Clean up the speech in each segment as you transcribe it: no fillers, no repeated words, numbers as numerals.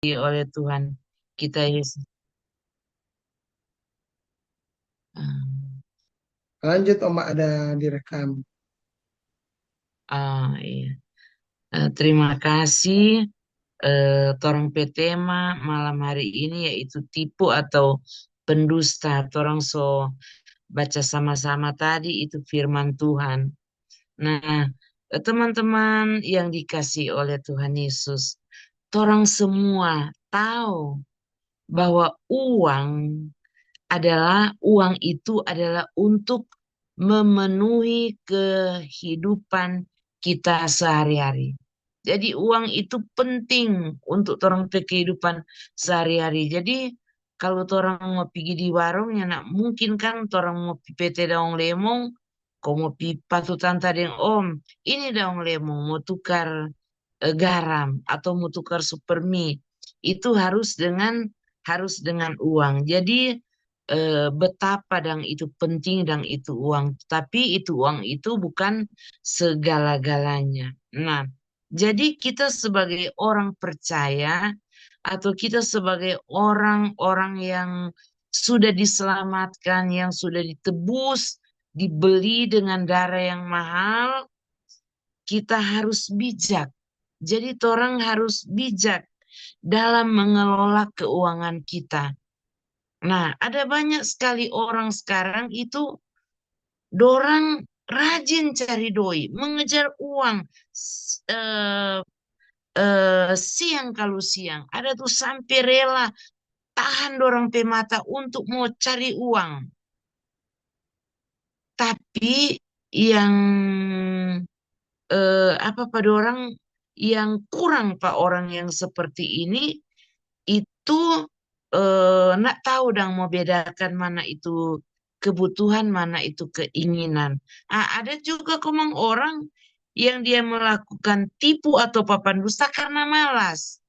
oleh Tuhan kita Yesus. Ah, Lanjut Oma, ada direkam. iya. Terima kasih. Torang pe tema malam hari ini yaitu tipu atau pendusta. Torang so baca sama-sama tadi itu firman Tuhan. Nah, teman-teman yang dikasih oleh Tuhan Yesus, torang semua tahu bahwa uang itu adalah untuk memenuhi kehidupan kita sehari-hari. Jadi uang itu penting untuk orang kehidupan sehari-hari. Jadi kalau orang mau pergi di warung ya nak mungkin kan orang mau pi PT daun lemong, kau mau pi patu tanta deng om, ini daun lemong mau tukar garam atau mau tukar super mie itu harus dengan uang. Jadi betapa dan itu penting dan itu uang. Tapi itu uang itu bukan segala-galanya. Nah, jadi kita sebagai orang percaya atau kita sebagai orang-orang yang sudah diselamatkan, yang sudah ditebus, dibeli dengan darah yang mahal, kita harus bijak. Jadi orang harus bijak dalam mengelola keuangan kita. Nah, ada banyak sekali orang sekarang itu dorang rajin cari doi, mengejar uang. Siang kalau siang, ada tuh sampai rela tahan dorang pe mata untuk mau cari uang. Tapi yang apa pada orang yang kurang pak orang yang seperti ini itu nak tahu dong mau bedakan mana itu kebutuhan, mana itu keinginan. Ada juga komang orang yang dia melakukan tipu atau papan dusta karena malas.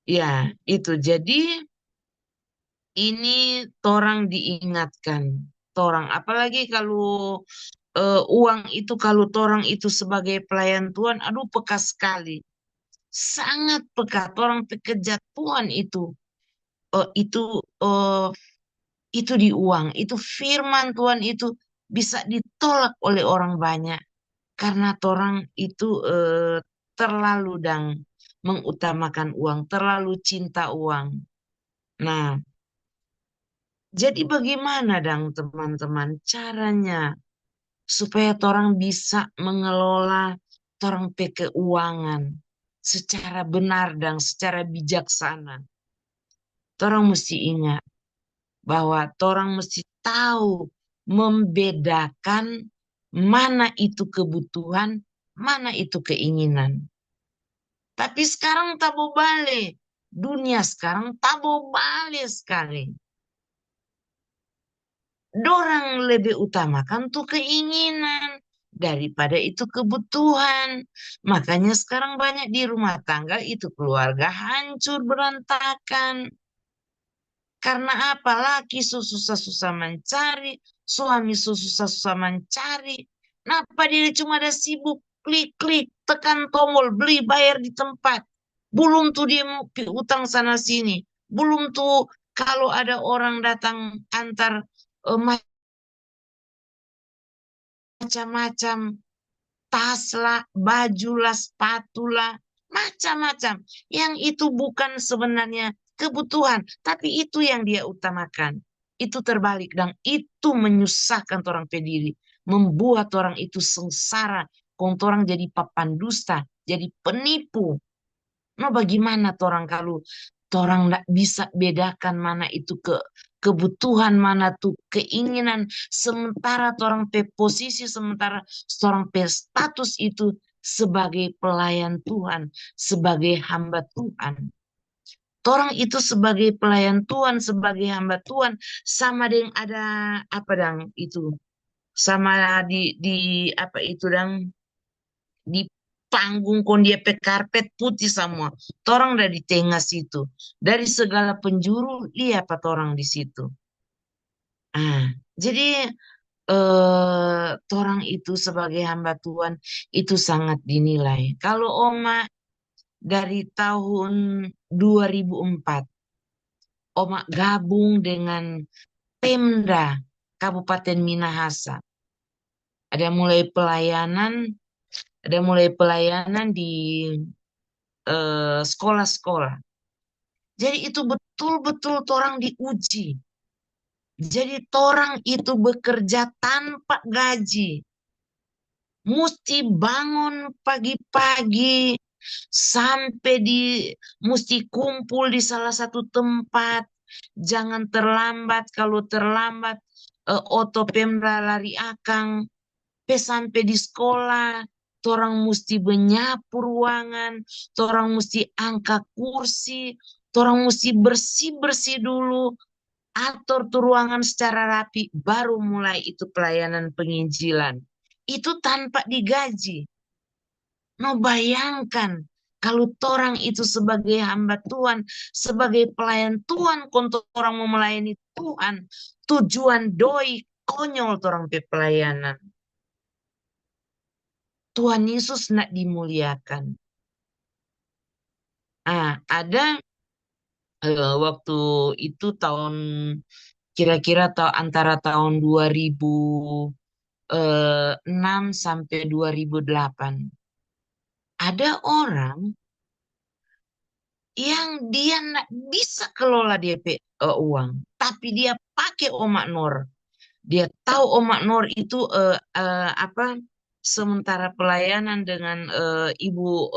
Ya, itu. Jadi ini torang diingatkan. Torang, apalagi kalau uang itu, kalau torang itu sebagai pelayan Tuhan, aduh peka sekali. Sangat peka. Torang pekerja Tuhan itu. Itu eh, itu di uang, itu firman Tuhan itu bisa ditolak oleh orang banyak karena orang itu terlalu mengutamakan uang, terlalu cinta uang. Nah, jadi bagaimana teman-teman caranya supaya orang bisa mengelola orang keuangan secara benar dan secara bijaksana? Orang mesti ingat bahwa orang mesti tahu membedakan mana itu kebutuhan, mana itu keinginan. Tapi sekarang tabo balik. Dunia sekarang tabo balik sekali. Dorang lebih utamakan tuh keinginan daripada itu kebutuhan. Makanya sekarang banyak di rumah tangga itu keluarga hancur berantakan. Karena apa? Laki susah-susah mencari, suami susah-susah mencari. Kenapa dia cuma ada sibuk klik-klik, tekan tombol, beli, bayar di tempat. Belum tuh dia mau utang sana sini. Belum tuh kalau ada orang datang antar macam-macam, tas lah, baju lah, sepatu lah, macam-macam. Yang itu bukan sebenarnya kebutuhan, tapi itu yang dia utamakan. Itu terbalik dan itu menyusahkan orang pediri, membuat orang itu sengsara, orang jadi papan dusta, jadi penipu. Nah, bagaimana orang kalau orang nggak bisa bedakan mana itu kebutuhan, mana tuh keinginan, sementara orang pe posisi, sementara orang pe status itu sebagai pelayan Tuhan, sebagai hamba Tuhan. Orang itu sebagai pelayan Tuhan, sebagai hamba Tuhan, sama dengan ada apa dang itu, sama di apa itu dang di panggung kon dia pe karpet putih semua. Torang dari di tengah situ. Dari segala penjuru lihat apa torang di situ. Ah, jadi torang itu sebagai hamba Tuhan itu sangat dinilai. Kalau Oma dari tahun 2004. Oma gabung dengan Pemda Kabupaten Minahasa. Ada mulai pelayanan di sekolah-sekolah. Jadi itu betul-betul torang diuji. Jadi torang itu bekerja tanpa gaji. Mesti bangun pagi-pagi sampai mesti kumpul di salah satu tempat. Jangan terlambat. Kalau terlambat, oto Pemda lari akang. Sampai di sekolah, torang mesti menyapu ruangan, torang mesti angkat kursi, torang mesti bersih-bersih dulu, atur tuh ruangan secara rapi, baru mulai itu pelayanan penginjilan. Itu tanpa digaji. No bayangkan kalau torang itu sebagai hamba Tuhan, sebagai pelayan Tuhan, untuk orang mau melayani Tuhan, tujuan doi konyol torang pe pelayanan. Tuhan Yesus nak dimuliakan. Ada waktu itu kira-kira antara tahun 2006 sampai 2008. Ada orang yang dia nak bisa kelola DP uang, tapi dia pakai Omak Nur. Dia tahu Omak Nur itu apa? Sementara pelayanan dengan ibu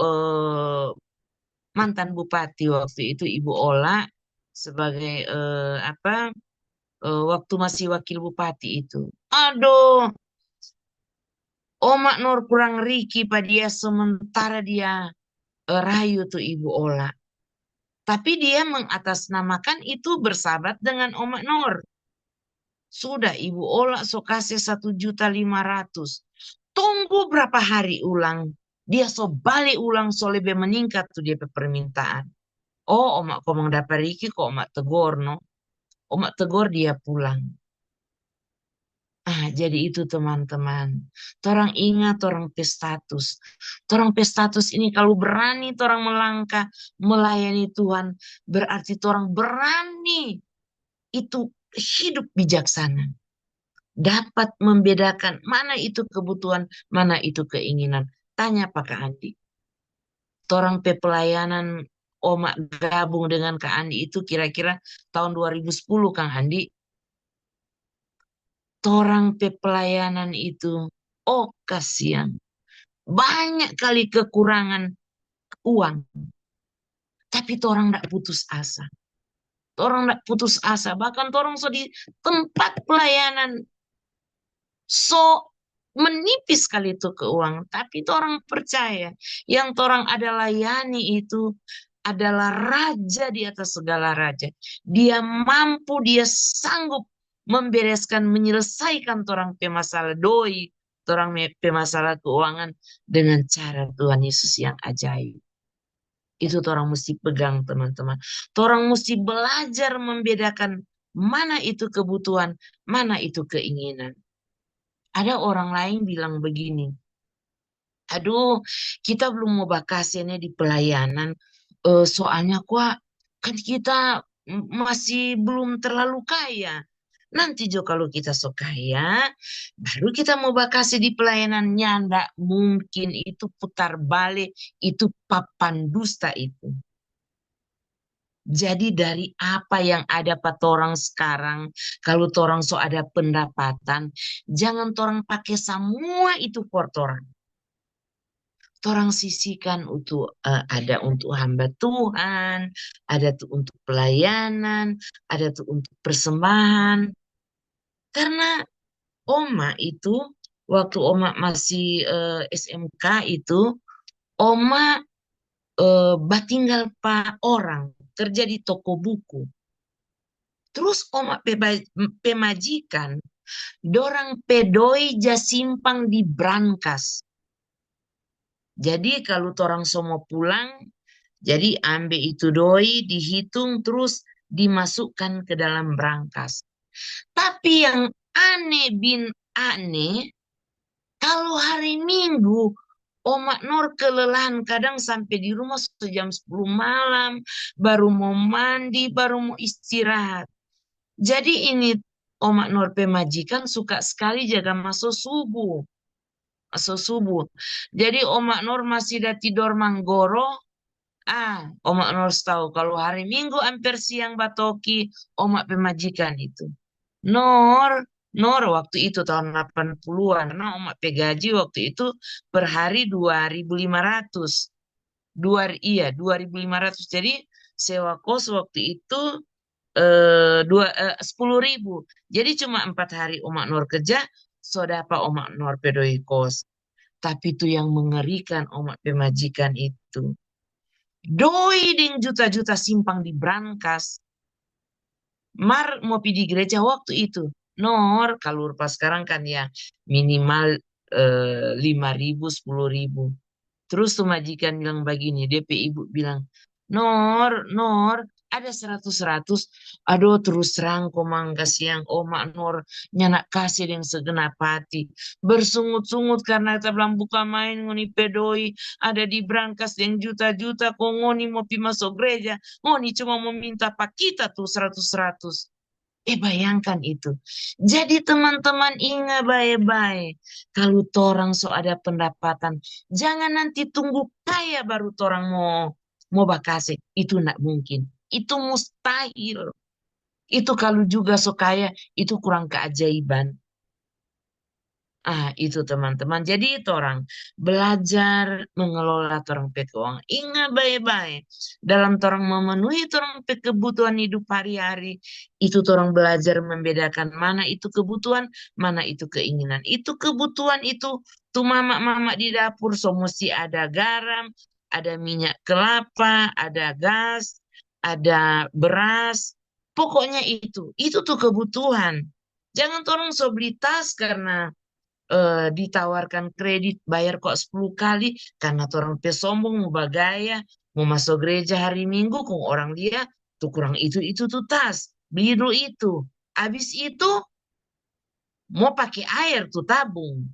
mantan bupati waktu itu, Ibu Ola, sebagai apa? Waktu masih wakil bupati itu. Aduh, Omak Nur kurang riki pada dia sementara dia rayu tuh Ibu Ola. Tapi dia mengatasnamakan itu bersahabat dengan Omak Nur. Sudah Ibu Ola so kasih 1.500.000. Tunggu berapa hari ulang. Dia so balik ulang so lebih meningkat tuh dia permintaan. Oh, Omak komang dapat riki kok Omak tegur no. Omak tegur dia pulang. Jadi itu teman-teman. Torang ingat orang pestatus. Torang pestatus ini kalau berani torang melangkah melayani Tuhan, berarti torang berani itu hidup bijaksana. Dapat membedakan mana itu kebutuhan, mana itu keinginan. Tanya Pak Andi. Torang pe pelayanan Omak gabung dengan Kak Andi itu kira-kira tahun 2010 Kang Andi. Torang pe pelayanan itu, oh kasihan. Banyak kali kekurangan uang. Tapi torang tidak putus asa. Torang tidak putus asa. Bahkan torang so di tempat pelayanan so menipis kali itu keuangan. Tapi torang percaya yang torang ada layani itu adalah raja di atas segala raja. Dia mampu, dia sanggup membereskan, menyelesaikan torang pe masalah doi, torang pe masalah keuangan dengan cara Tuhan Yesus yang ajaib. Itu torang mesti pegang teman-teman. Torang mesti belajar membedakan mana itu kebutuhan, mana itu keinginan. Ada orang lain bilang begini, aduh kita belum mau bakasiannya di pelayanan, soalnya kan kita masih belum terlalu kaya. Nanti jo kalau kita so kaya, baru kita mau bakasi di pelayanannya. Nggak mungkin, itu putar balik, itu papan dusta itu. Jadi dari apa yang ada pada torang sekarang, kalau torang so ada pendapatan, jangan torang pakai semua itu for torang. Torang sisihkan untuk ada untuk hamba Tuhan, ada tuh untuk pelayanan, ada tuh untuk persembahan. Karena Oma itu waktu Oma masih SMK itu, Oma batinggal pak orang kerja di toko buku. Terus Oma pemajikan, dorang pedoi jasimpang di brankas. Jadi kalau orang semua pulang, jadi ambil itu doi, dihitung, terus dimasukkan ke dalam brankas. Tapi yang aneh bin aneh, kalau hari Minggu, Omak Nur kelelahan kadang sampai di rumah sejam 10 malam, baru mau mandi, baru mau istirahat. Jadi ini Omak Nur pemajikan suka sekali jaga masuk subuh. Masuk subuh. Jadi Omak Nur masih ada tidur manggoro. Omak Nur tahu kalau hari Minggu hampir siang batoki, Omak pemajikan itu. Nur, Nur waktu itu tahun 80-an, karena Omak pegaji waktu itu per hari 2.500. Iya, 2.500. Jadi sewa kos waktu itu 10.000. Jadi cuma 4 hari Omak Nur kerja, sodapa Omak Nur pedoi kos. Tapi itu yang mengerikan Omak pemajikan itu. Doi ding juta-juta simpang di brankas. Mar mau pergi gereja waktu itu. Nor, kalau pas sekarang kan ya minimal 5.000, 10.000. Terus tuh majikan bilang begini, DP ibu bilang, Nor, Nor, ada 100-100. Aduh, terus terang komang kasihan Oma Nor, nyanak kasih yang segenap hati. Bersungut-sungut karena kita bilang buka main ngoni pedoi, ada di brankas yang juta-juta, kok ngoni mau pi masuk gereja, ngoni cuma mau minta pak kita tuh 100-100. Bayangkan itu. Jadi teman-teman ingat baik-baik. Kalau torang so ada pendapatan, jangan nanti tunggu kaya baru torang mau bakasih. Itu nak mungkin. Itu mustahil. Itu kalau juga so kaya, itu kurang keajaiban. Itu teman-teman. Jadi itu orang belajar mengelola torang pe keuangan. Ingat baik-baik. Dalam torang memenuhi torang pe kebutuhan hidup hari-hari, itu torang belajar membedakan mana itu kebutuhan, mana itu keinginan. Itu kebutuhan itu tuh mama-mama di dapur so mesti ada garam, ada minyak kelapa, ada gas, ada beras. Pokoknya itu tuh kebutuhan. Jangan torang so beli tas karena ditawarkan kredit bayar kok 10 kali karena orang pesombong mau bagaya mau masuk gereja hari Minggu kok orang dia tuh kurang itu tuh tas beli dulu itu habis itu mau pakai air tuh tabung.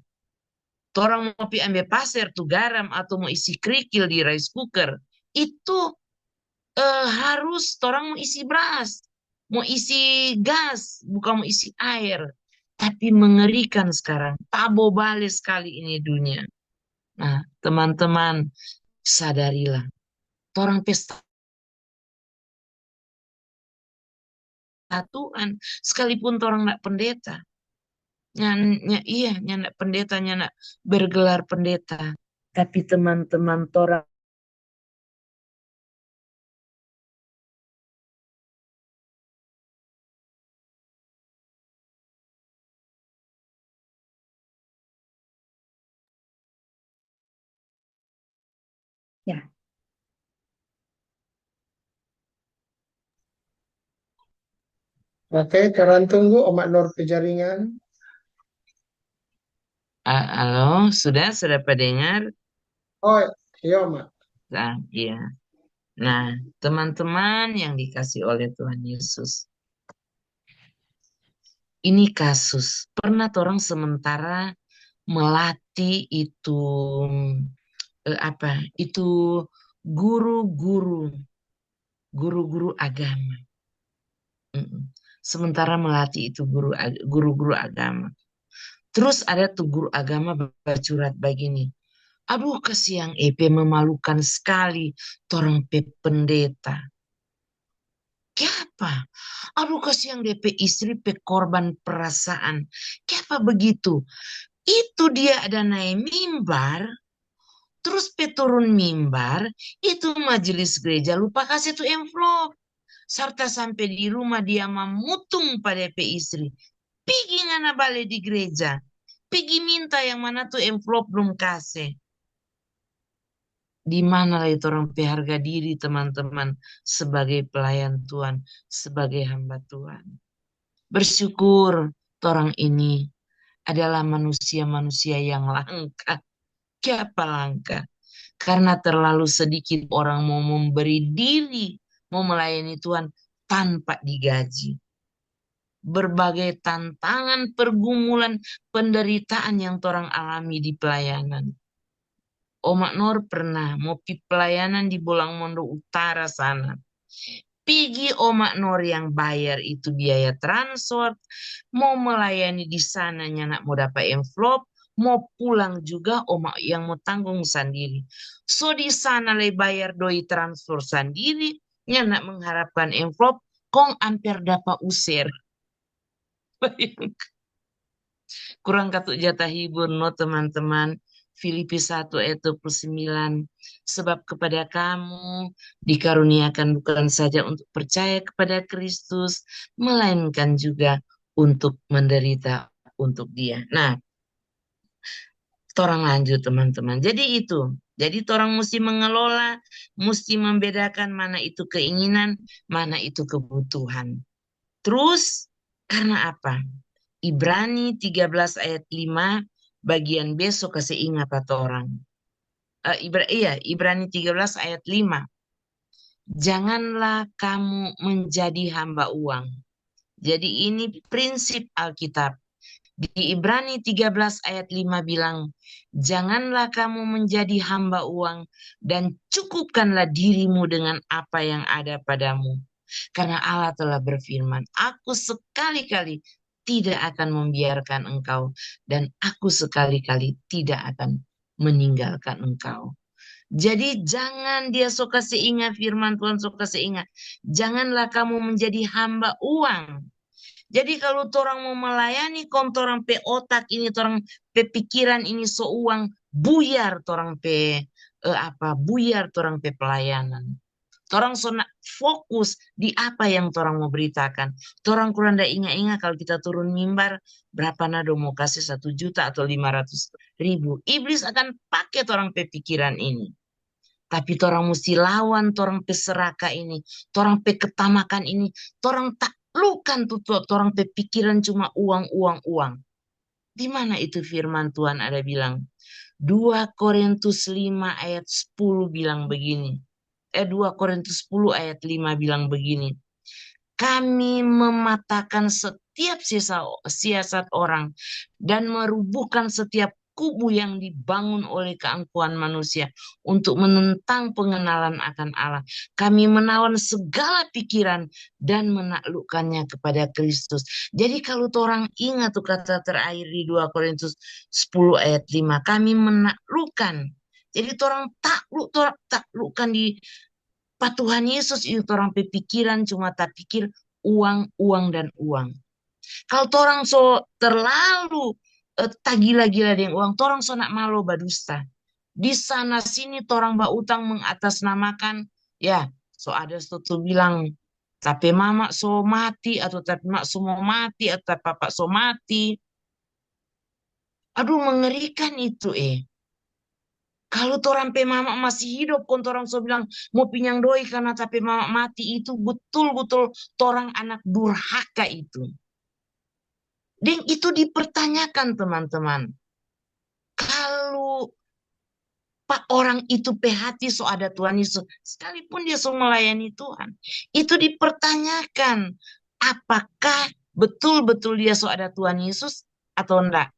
Orang mau pi ambil pasir tuh garam atau mau isi kerikil di rice cooker itu harus orang mau isi beras, mau isi gas, bukan mau isi air. Tapi mengerikan sekarang, tabo balik sekali ini dunia. Nah, teman-teman, sadarilah. Orang pesta Tuhan, sekalipun orang nak pendeta. Iya, nyak pendeta, nyak bergelar pendeta. Tapi teman-teman orang Ya, Oke, Karan tunggu Omak Nur ke jaringan. halo, sudah pada dengar? Oh, iya Omak. Nah, iya. Nah, teman-teman yang dikasih oleh Tuhan Yesus, ini kasus. Pernah orang sementara melatih itu apa? Itu guru-guru, guru-guru agama. Mm-mm. Sementara melatih itu guru-guru agama. Terus ada tuh guru agama bercurat begini. Aduh, kasihan EP memalukan sekali torang pe pendeta. Kenapa? Aduh, kasihan DP istri pe korban perasaan. Kenapa begitu? Itu dia ada naik mimbar, terus pe turun mimbar, itu majelis gereja lupa kasih tuh envelope. Serta sampai di rumah dia memutung pada pe istri. Pergi ngana balik di gereja. Pergi minta yang mana tuh envelope belum kasih. Di mana lah itu orang harga diri teman-teman sebagai pelayan Tuhan, sebagai hamba Tuhan. Bersyukur orang ini adalah manusia-manusia yang langka. Siapa langka? Karena terlalu sedikit orang mau memberi diri, mau melayani Tuhan tanpa digaji. Berbagai tantangan, pergumulan, penderitaan yang orang alami di pelayanan. Omak Nur pernah mau pi pelayanan di Bolangmondo Utara sana. Pigi Omak Nur yang bayar itu biaya transport, mau melayani di sana nak mau dapat envelope, mau pulang juga Omak yang mau tanggung sendiri. So di sana lay bayar doi transfer sendiri, nak mengharapkan envelope, kong hampir dapat usir. Kurang katuk jatah hibur no teman-teman. Filipi 1 ayat 29. Sebab kepada kamu dikaruniakan bukan saja untuk percaya kepada Kristus, melainkan juga untuk menderita untuk dia. Nah, orang lanjut teman-teman. Jadi itu. Jadi orang mesti mengelola, mesti membedakan mana itu keinginan, mana itu kebutuhan. Terus, karena apa? Ibrani 13 ayat 5 bagian besok kasih ingat atau orang. Ibrani 13 ayat 5. Janganlah kamu menjadi hamba uang. Jadi ini prinsip Alkitab. Di Ibrani 13 ayat 5 bilang, janganlah kamu menjadi hamba uang dan cukupkanlah dirimu dengan apa yang ada padamu. Karena Allah telah berfirman, aku sekali-kali tidak akan membiarkan engkau dan aku sekali-kali tidak akan meninggalkan engkau. Jadi jangan dia suka seingat firman Tuhan suka seingat. Janganlah kamu menjadi hamba uang. Jadi kalau orang mau melayani orang pe otak ini, orang pe pikiran ini so uang, buyar orang pe buyar orang pe pelayanan. Orang so fokus di apa yang orang mau beritakan. Orang kurang dah ingat-ingat kalau kita turun mimbar, berapa nado mau kasih 1 juta atau 500.000. Iblis akan pakai orang pe pikiran ini. Tapi orang mesti lawan orang pe serakah ini, orang pe ketamakan ini, orang taklukan tuh orang pe pikiran cuma uang, uang, uang. Di mana itu firman Tuhan ada bilang? 2 Korintus 5 ayat 10 bilang begini. 2 Korintus 10 ayat 5 bilang begini. Kami mematahkan setiap siasat orang dan merubuhkan setiap kubu yang dibangun oleh keangkuhan manusia untuk menentang pengenalan akan Allah. Kami menawan segala pikiran dan menaklukkannya kepada Kristus. Jadi kalau orang ingat tuh kata terakhir di 2 Korintus 10 ayat 5, kami menaklukkan. Jadi orang taklukkan di Pak Tuhan Yesus itu orang pikiran cuma tak pikir uang, uang, dan uang. Kalau orang so terlalu gila-gila dengan uang, orang so nak malu badusta. Di sana sini orang utang mengatasnamakan, ya, so ada sesuatu bilang, tapi mama so mati, atau tapi mak so mau mati, atau tapi papa so mati. Aduh, mengerikan itu Kalau orang pe mama masih hidup, orang so bilang mau pinyang doi karena tapi mama mati itu betul-betul orang anak durhaka itu. Dan itu dipertanyakan teman-teman. Kalau Pak orang itu hati so ada Tuhan Yesus, sekalipun dia so melayani Tuhan, itu dipertanyakan apakah betul-betul dia so ada Tuhan Yesus atau enggak.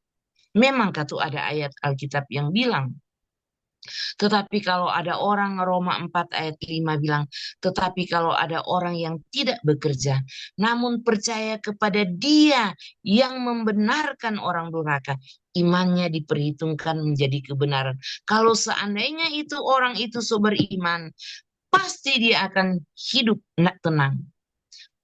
Memang kata ada ayat Alkitab yang bilang, tetapi kalau ada orang, Roma 4 ayat 5 bilang, tetapi kalau ada orang yang tidak bekerja, namun percaya kepada dia yang membenarkan orang durhaka, imannya diperhitungkan menjadi kebenaran. Kalau seandainya itu orang itu beriman, pasti dia akan hidup tenang.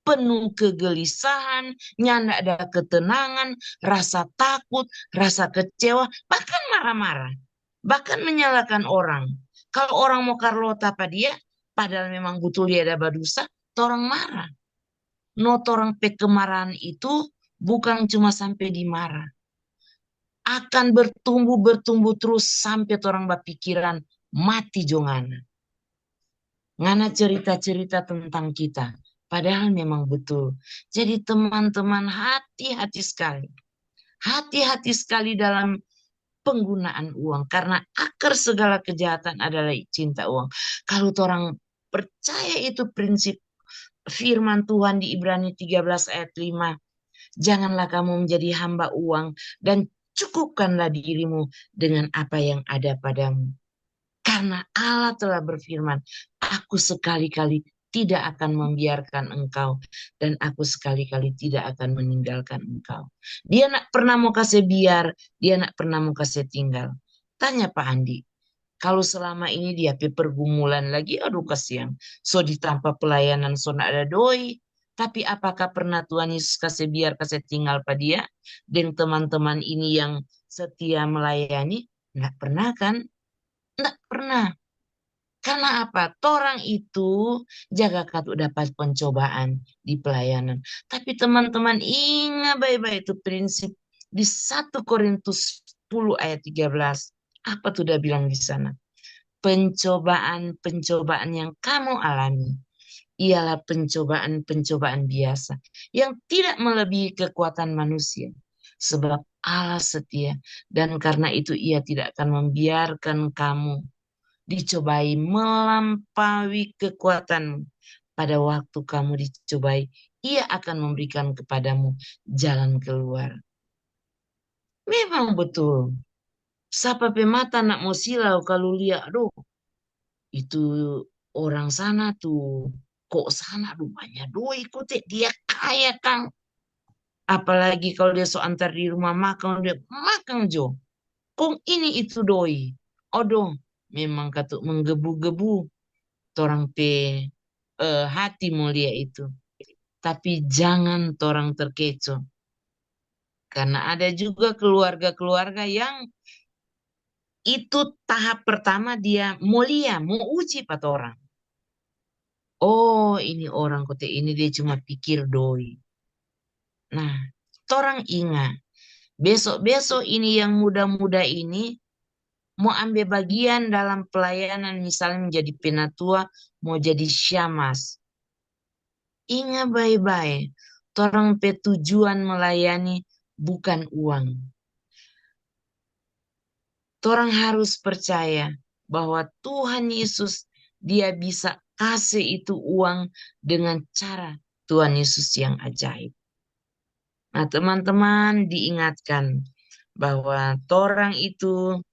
Penuh kegelisahan, nyanda ada ketenangan, rasa takut, rasa kecewa, bahkan marah-marah. Bahkan menyalahkan orang. Kalau orang mau karlota pada dia, padahal memang betul dia ada badusa, orang marah. No orang pe kemarahan itu bukan cuma sampai dimarah. Akan bertumbuh terus sampai orang berpikiran mati jongana. Ngana cerita-cerita tentang kita. Padahal memang betul. Jadi teman-teman hati-hati sekali. Hati-hati sekali dalam penggunaan uang. Karena akar segala kejahatan adalah cinta uang. Kalau orang percaya itu prinsip firman Tuhan di Ibrani 13 ayat 5. Janganlah kamu menjadi hamba uang dan cukupkanlah dirimu dengan apa yang ada padamu. Karena Allah telah berfirman, aku sekali-kali tidak akan membiarkan engkau dan aku sekali-kali tidak akan meninggalkan engkau. Dia nak pernah mau kasih biar, dia nak pernah mau kasih tinggal. Tanya Pak Andi, kalau selama ini dia pergumulan lagi, aduh kasihan. So ditampa pelayanan, so nak ada doi. Tapi apakah pernah Tuhan Yesus kasih biar, kasih tinggal pada dia? Dan teman-teman ini yang setia melayani? Nggak pernah kan? Nggak pernah. Karena apa? Torang itu jaga katu dapat pencobaan di pelayanan. Tapi teman-teman ingat baik-baik itu prinsip di 1 Korintus 10 ayat 13. Apa tuh dia bilang di sana? Pencobaan-pencobaan yang kamu alami ialah pencobaan-pencobaan biasa yang tidak melebihi kekuatan manusia. Sebab Allah setia dan karena itu ia tidak akan membiarkan kamu dicobai melampaui kekuatanmu. Pada waktu kamu dicobai, ia akan memberikan kepadamu jalan keluar. Memang betul. Siapa pemata nak mau silau kalau lihat, aduh, itu orang sana tuh, kok sana rupanya doi kote dia kaya Kang. Apalagi kalau dia so antar di rumah makan, dia makan jo. Kong ini itu doi. Aduh, memang katuk menggebu-gebu torang pe hati mulia itu. Tapi jangan torang terkecoh. Karena ada juga keluarga-keluarga yang itu tahap pertama dia mulia, mau uji pada orang. Oh, ini orang kote ini dia cuma pikir doi. Nah, torang ingat, besok-besok ini yang muda-muda ini mau ambil bagian dalam pelayanan, misalnya menjadi penatua, mau jadi syamas. Ingat baik-baik, torang pe tujuan melayani bukan uang. Torang harus percaya bahwa Tuhan Yesus dia bisa kasih itu uang dengan cara Tuhan Yesus yang ajaib. Nah, teman-teman diingatkan bahwa torang itu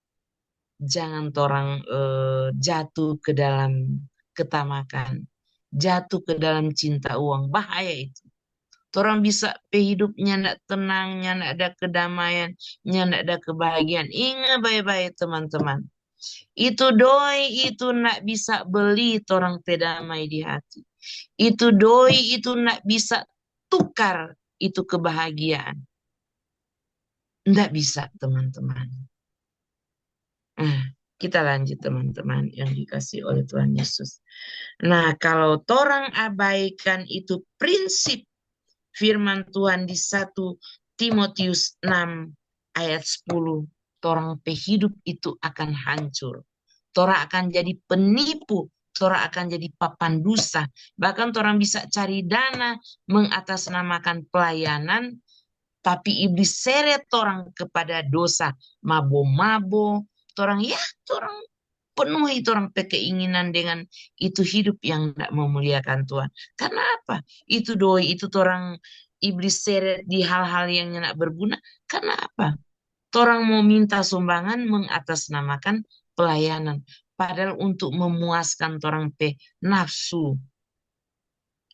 jangan torang jatuh ke dalam ketamakan, jatuh ke dalam cinta uang. Bahaya itu. Orang bisa hidupnya tidak tenang, tidak ada kedamaian, tidak ada kebahagiaan. Ingat baik-baik teman-teman. Itu doi itu tidak bisa beli orang terdamai di hati. Itu doi itu tidak bisa tukar itu kebahagiaan. Tidak bisa teman-teman. Nah, kita lanjut teman-teman yang dikasih oleh Tuhan Yesus. Nah, kalau orang abaikan itu prinsip firman Tuhan di 1 Timotius 6 ayat 10. Torang hidup itu akan hancur. Torang akan jadi penipu. Torang akan jadi papan dusta. Bahkan torang bisa cari dana mengatasnamakan pelayanan. Tapi iblis seret torang kepada dosa. Mabo-mabo. Torang penuhi orang keinginan dengan itu hidup yang tidak memuliakan Tuhan. Karena apa? Itu doi, itu orang iblis seret di hal-hal yang tidak berguna. Karena apa? Orang mau minta sumbangan mengatasnamakan pelayanan. Padahal untuk memuaskan orang nafsu.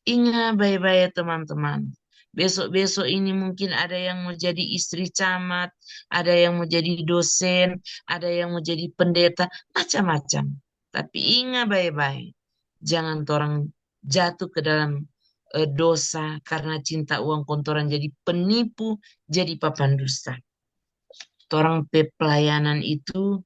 Ingat baik-baik teman-teman. Besok-besok ini mungkin ada yang mau jadi istri camat, ada yang mau jadi dosen, ada yang mau jadi pendeta, macam-macam. Tapi ingat baik-baik. Jangan orang jatuh ke dalam dosa karena cinta uang kontoran jadi penipu, jadi papan dusta. Orang pelayanan itu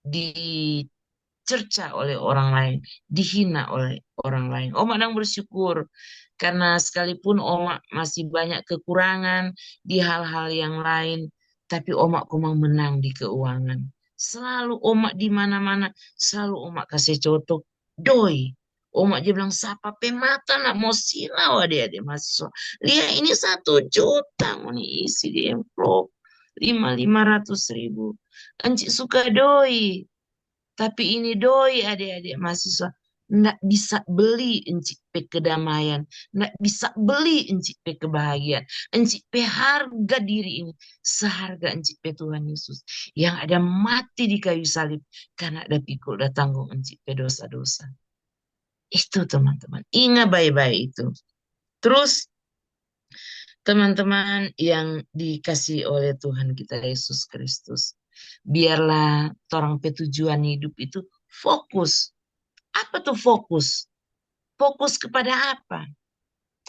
dicerca oleh orang lain, dihina oleh orang lain. Oma sedang bersyukur karena sekalipun Oma masih banyak kekurangan di hal-hal yang lain, tapi Oma komang menang di keuangan. Selalu Oma di mana-mana, selalu Oma kasih contoh doi. Oma dia bilang, siapa pemata nak mau silau adik-adik mahasiswa. Lihat ini 1 juta mau isi di amplop. 500.000. Anci suka doi. Tapi ini doi adik-adik mahasiswa. ndak bisa beli encik pe kedamaian, ndak bisa beli encik pe kebahagiaan. Encik pe harga diri ini seharga encik pe Tuhan Yesus yang ada mati di kayu salib karena ada pikul dan tanggung encik pe dosa-dosa. Itu teman-teman, ingat baik-baik itu. Terus teman-teman yang dikasih oleh Tuhan kita Yesus Kristus, biarlah orang tujuan hidup itu fokus. Apa tuh fokus? Fokus kepada apa?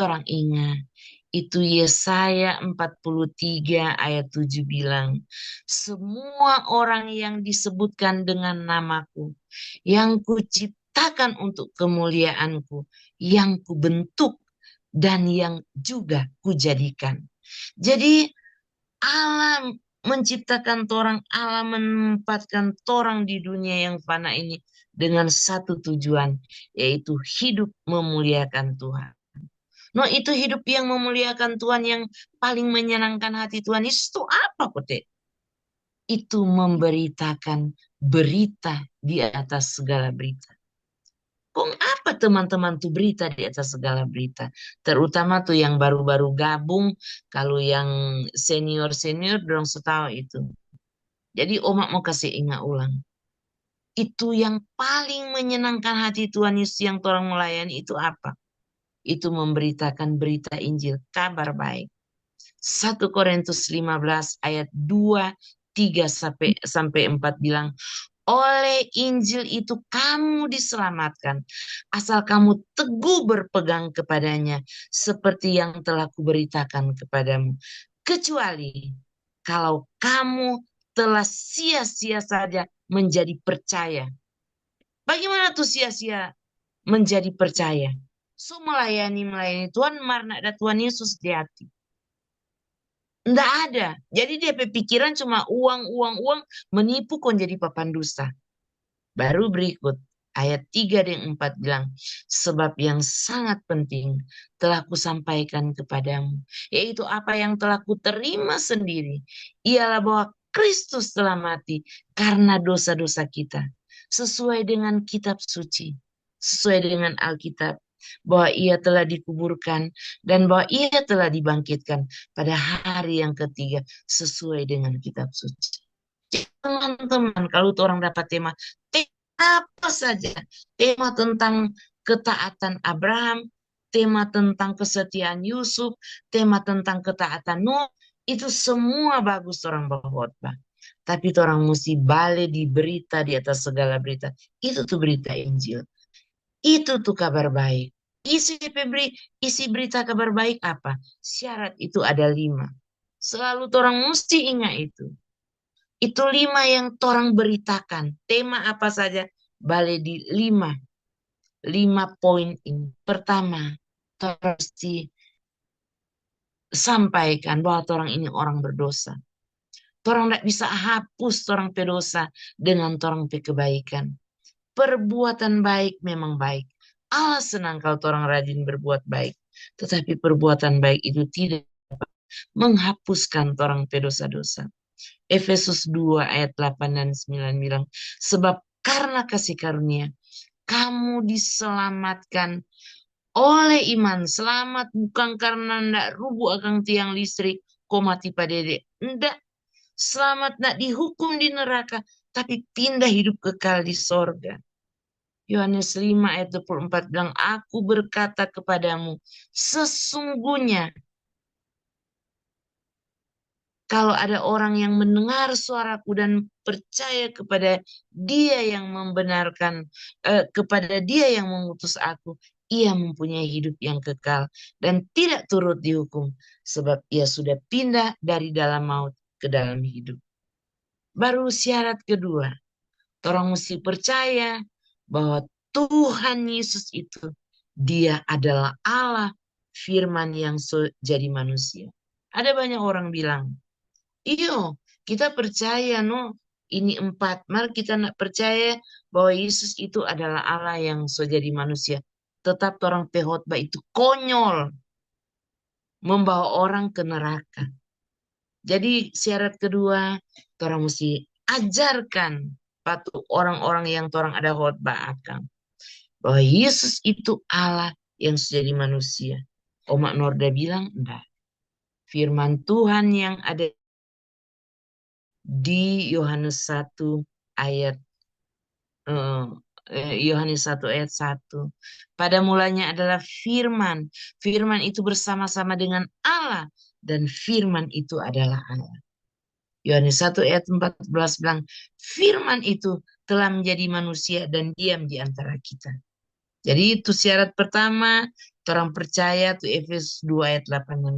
Orang ingat, itu Yesaya 43 ayat 7 bilang, semua orang yang disebutkan dengan namaku, yang kuciptakan untuk kemuliaanku, yang kubentuk, dan yang juga kujadikan. Jadi Allah menciptakan torang, Allah menempatkan torang di dunia yang fana ini dengan satu tujuan, yaitu hidup memuliakan Tuhan. No, itu hidup yang memuliakan Tuhan yang paling menyenangkan hati Tuhan Yesus itu apa, Kote? Itu memberitakan berita di atas segala berita. Kok apa teman-teman tuh berita di atas segala berita? Terutama tuh yang baru-baru gabung, kalau yang senior-senior dorong setahu itu. Jadi Oma mau kasih ingat ulang. Itu yang paling menyenangkan hati Tuhan Yesus yang orang melayani itu apa? Itu memberitakan berita Injil, kabar baik. 1 Korintus 15 ayat 2, 3 sampai 4 bilang, oleh Injil itu kamu diselamatkan, asal kamu teguh berpegang kepadanya, seperti yang telah kuberitakan kepadamu. Kecuali kalau kamu telah sia-sia saja menjadi percaya. Bagaimana tuh sia-sia menjadi percaya? So melayani Tuhan, marna ada Tuhan Yesus di hati. Enggak ada. Jadi dia pikiran cuma uang, uang, uang, menipu kon jadi papan dusta. Baru berikut ayat 3 dan 4 bilang, sebab yang sangat penting telah kusampaikan kepadamu, yaitu apa yang telah kuterima sendiri, ialah bahwa Kristus telah mati karena dosa-dosa kita, sesuai dengan kitab suci, sesuai dengan Alkitab, bahwa ia telah dikuburkan dan bahwa ia telah dibangkitkan pada hari yang ketiga sesuai dengan kitab suci. Teman-teman, kalau orang dapat tema apa saja, tema tentang ketaatan Abraham, tema tentang kesetiaan Yusuf, tema tentang ketaatan Nuh, itu semua bagus orang berkhotbah. Tapi orang mesti balik di berita di atas segala berita. Itu tuh berita Injil. Itu tuh kabar baik. Isi berita kabar baik apa? Syarat itu ada 5. Selalu orang mesti ingat itu. Itu 5 yang torang beritakan. Tema apa saja? Balik di 5. 5 poin ini. Pertama, torang mesti sampaikan bahwa torang ini orang berdosa. Torang tidak bisa hapus torang pedosa dengan torang kebaikan. Perbuatan baik memang baik. Allah senang kalau torang rajin berbuat baik. Tetapi perbuatan baik itu tidak menghapuskan torang pedosa-dosa. Efesus 2 ayat 8 dan 9 bilang, sebab karena kasih karunia, kamu diselamatkan oleh iman. Selamat bukan karena ndak rubuh akan tiang listrik, kau mati padede. Ndak. Selamat ndak dihukum di neraka, tapi pindah hidup kekal di sorga. Yohanes 5 ayat 24 bilang, aku berkata kepadamu, sesungguhnya kalau ada orang yang mendengar suaraku dan percaya kepada dia yang membenarkan, kepada dia yang mengutus aku, ia mempunyai hidup yang kekal dan tidak turut dihukum, sebab ia sudah pindah dari dalam maut ke dalam hidup. Baru syarat kedua, orang mesti percaya bahwa Tuhan Yesus itu, dia adalah Allah firman yang jadi manusia. Ada banyak orang bilang, iyo, kita percaya ini 4. Mari kita nak percaya bahwa Yesus itu adalah Allah yang jadi manusia. Tetap orang pehotbah itu konyol. Membawa orang ke neraka. Jadi syarat kedua, orang mesti ajarkan patuh orang-orang yang orang ada khotbah akan. bahwa Yesus itu Allah yang sudah jadi manusia. Oma Norda bilang, enggak. Firman Tuhan yang ada di Yohanes 1 ayat eh, Yohanes 1 ayat 1. Pada mulanya adalah firman. Firman itu bersama-sama dengan Allah dan firman itu adalah Allah. Yohanes 1 ayat 14 bilang, firman itu telah menjadi manusia dan diam di antara kita. Jadi itu syarat pertama, orang percaya tuh Efesus 2 ayat 8 dan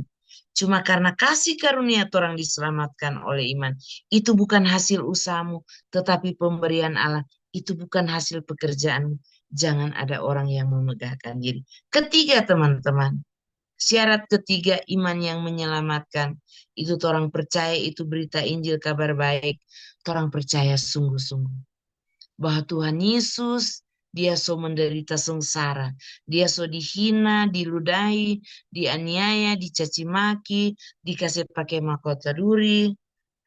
9. Cuma karena kasih karunia orang diselamatkan oleh iman. Itu bukan hasil usahamu, tetapi pemberian Allah. Itu bukan hasil pekerjaanmu. Jangan ada orang yang memegahkan diri. Ketiga teman-teman, syarat ketiga iman yang menyelamatkan. Itu orang percaya itu berita Injil kabar baik. Orang percaya sungguh-sungguh bahwa Tuhan Yesus dia so menderita sengsara, dia so dihina, diludahi, dianiaya, dicaci maki, dikasih pakai mahkota duri,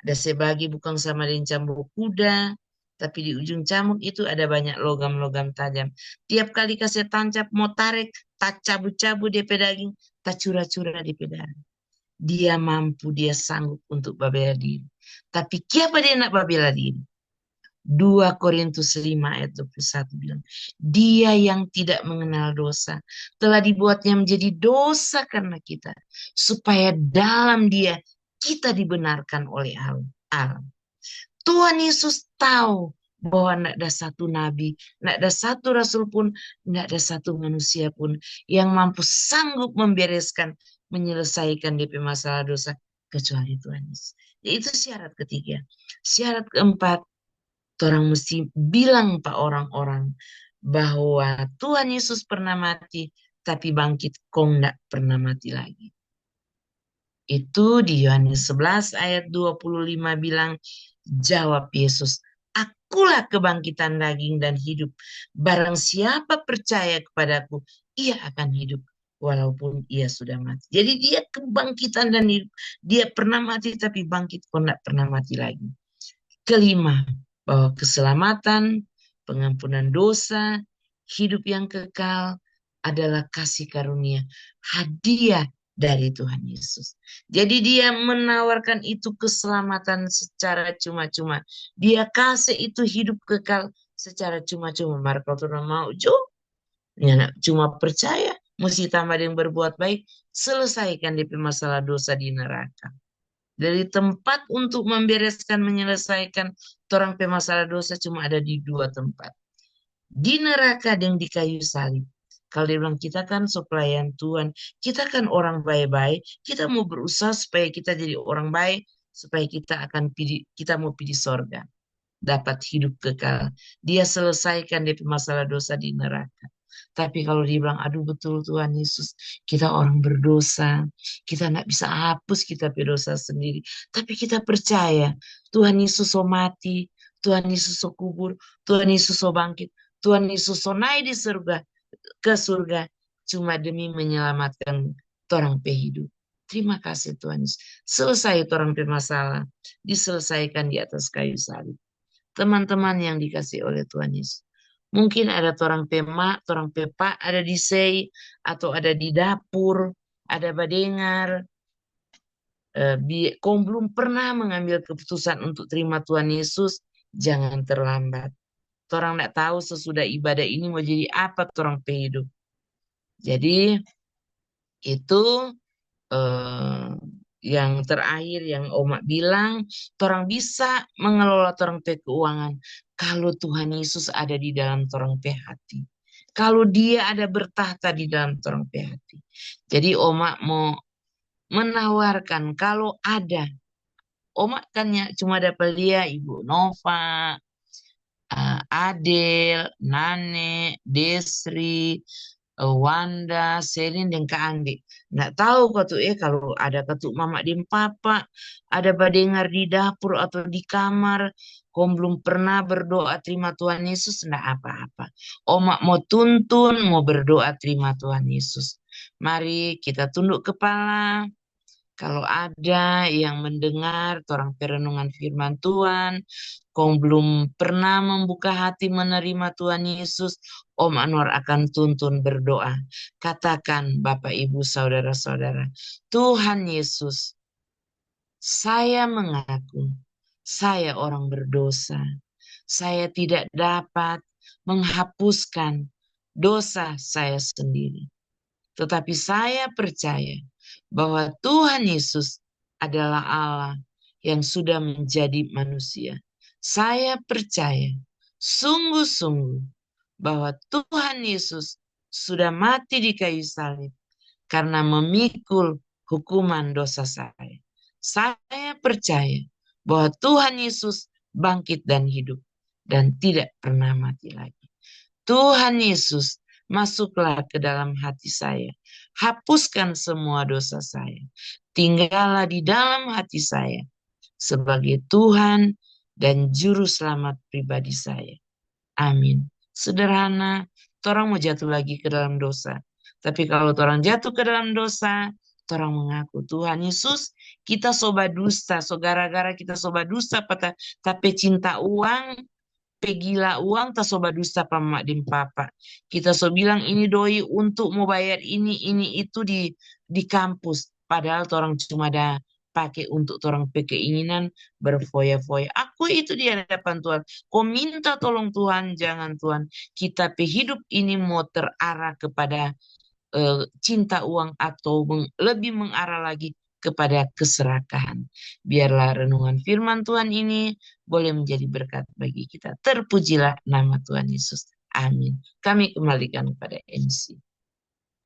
ada sebagi bukan sama dengan cambuk kuda, tapi di ujung cambuk itu ada banyak logam-logam tajam. Tiap kali kasih tancap mau tarik, tak cabut-cabut dia pedaging, tak cura-cura di pedaging. Dia mampu, dia sanggup untuk babela diri. Tapi siapa dia nak babela diri? 2 Korintus 5 ayat 21 bilang, dia yang tidak mengenal dosa telah dibuatnya menjadi dosa karena kita, supaya dalam dia kita dibenarkan oleh Allah. Tuhan Yesus tahu bahwa tidak ada satu nabi, tidak ada satu rasul pun, tidak ada satu manusia pun yang mampu sanggup membereskan, menyelesaikan DP masalah dosa kecuali Tuhan Yesus. Itu syarat ketiga. Syarat keempat, orang mesti bilang pak orang-orang bahwa Tuhan Yesus pernah mati, tapi bangkit kau tidak pernah mati lagi. Itu di Yohanes 11 ayat 25 bilang, jawab Yesus, akulah kebangkitan daging dan hidup. Barang siapa percaya kepadaku, ia akan hidup walaupun ia sudah mati. Jadi dia kebangkitan dan hidup. Dia pernah mati tapi bangkit kau tidak pernah mati lagi. Kelima, bahwa keselamatan, pengampunan dosa, hidup yang kekal adalah kasih karunia, hadiah dari Tuhan Yesus. Jadi dia menawarkan itu keselamatan secara cuma-cuma. Dia kasih itu hidup kekal secara cuma-cuma. Maka kalau mau cuma percaya, mesti tambah yang berbuat baik, selesaikan DP masalah dosa di neraka. Dari tempat untuk membereskan, menyelesaikan orang pemasalah dosa cuma ada di 2 tempat. Di neraka dan di kayu salib. Kalau dia bilang kita kan pelayan Tuhan, kita kan orang baik-baik, kita mau berusaha supaya kita jadi orang baik, supaya kita mau pilih sorga, dapat hidup kekal. Dia selesaikan dia masalah dosa di neraka. Tapi kalau dia bilang, aduh betul Tuhan Yesus, kita orang berdosa, kita tidak bisa hapus kita berdosa sendiri. Tapi kita percaya, Tuhan Yesus so mati, Tuhan Yesus so kubur, Tuhan Yesus so bangkit, Tuhan Yesus so naik di surga, ke surga, cuma demi menyelamatkan orang pehidup. Terima kasih Tuhan Yesus. Selesai orang bermasalah, diselesaikan di atas kayu salib. Teman-teman yang dikasih oleh Tuhan Yesus. Mungkin ada orang pemak, orang pepak, ada di sei, atau ada di dapur, ada badengar. Kau belum pernah mengambil keputusan untuk terima Tuhan Yesus, jangan terlambat. Orang tidak tahu sesudah ibadah ini mau jadi apa orang hidup. Jadi itu yang terakhir yang Oma bilang, orang bisa mengelola orang keuangan kalau Tuhan Yesus ada di dalam orang hati. Kalau dia ada bertahta di dalam orang hati. Jadi Oma mau menawarkan kalau ada, Oma kan ya cuma dapat dia Ibu Nova, Adel, Nane, Desri, Wanda, Selin, dan Kak Andi. Nggak tahu kau tuh kalau ada ketuk mama di papa, ada badengar di dapur atau di kamar, kau belum pernah berdoa terima Tuhan Yesus, nggak apa-apa. Oma mau tuntun, mau berdoa terima Tuhan Yesus. Mari kita tunduk kepala, Kalau ada yang mendengar orang perenungan firman Tuhan, kau belum pernah membuka hati menerima Tuhan Yesus, Om Anwar akan tuntun berdoa. Katakan Bapak Ibu Saudara-saudara, Tuhan Yesus, saya mengaku saya orang berdosa. Saya tidak dapat menghapuskan dosa saya sendiri. Tetapi saya percaya bahwa Tuhan Yesus adalah Allah yang sudah menjadi manusia. Saya percaya sungguh-sungguh bahwa Tuhan Yesus sudah mati di kayu salib karena memikul hukuman dosa saya. Saya percaya bahwa Tuhan Yesus bangkit dan hidup dan tidak pernah mati lagi. Tuhan Yesus, masuklah ke dalam hati saya. Hapuskan semua dosa saya. Tinggallah di dalam hati saya sebagai Tuhan dan Juru Selamat pribadi saya. Amin. Sederhana, orang mau jatuh lagi ke dalam dosa. Tapi kalau orang jatuh ke dalam dosa, orang mengaku Tuhan Yesus, kita sobat dusta. So gara-gara kita sobat dusta, tapi cinta uang, pegila uang tak soba dusta pamak dim papa. Kita so bilang ini doi untuk mau bayar ini itu di kampus. Padahal orang cuma ada pakai untuk orang keinginan berfoya-foya. Aku itu di hadapan Tuhan. Kau minta tolong Tuhan, jangan Tuhan. Kita hidup ini mau terarah kepada cinta uang atau lebih mengarah lagi kepada keserakahan. Biarlah renungan firman Tuhan ini boleh menjadi berkat bagi kita. Terpujilah nama Tuhan Yesus. Amin. Kami kembalikan kepada MC.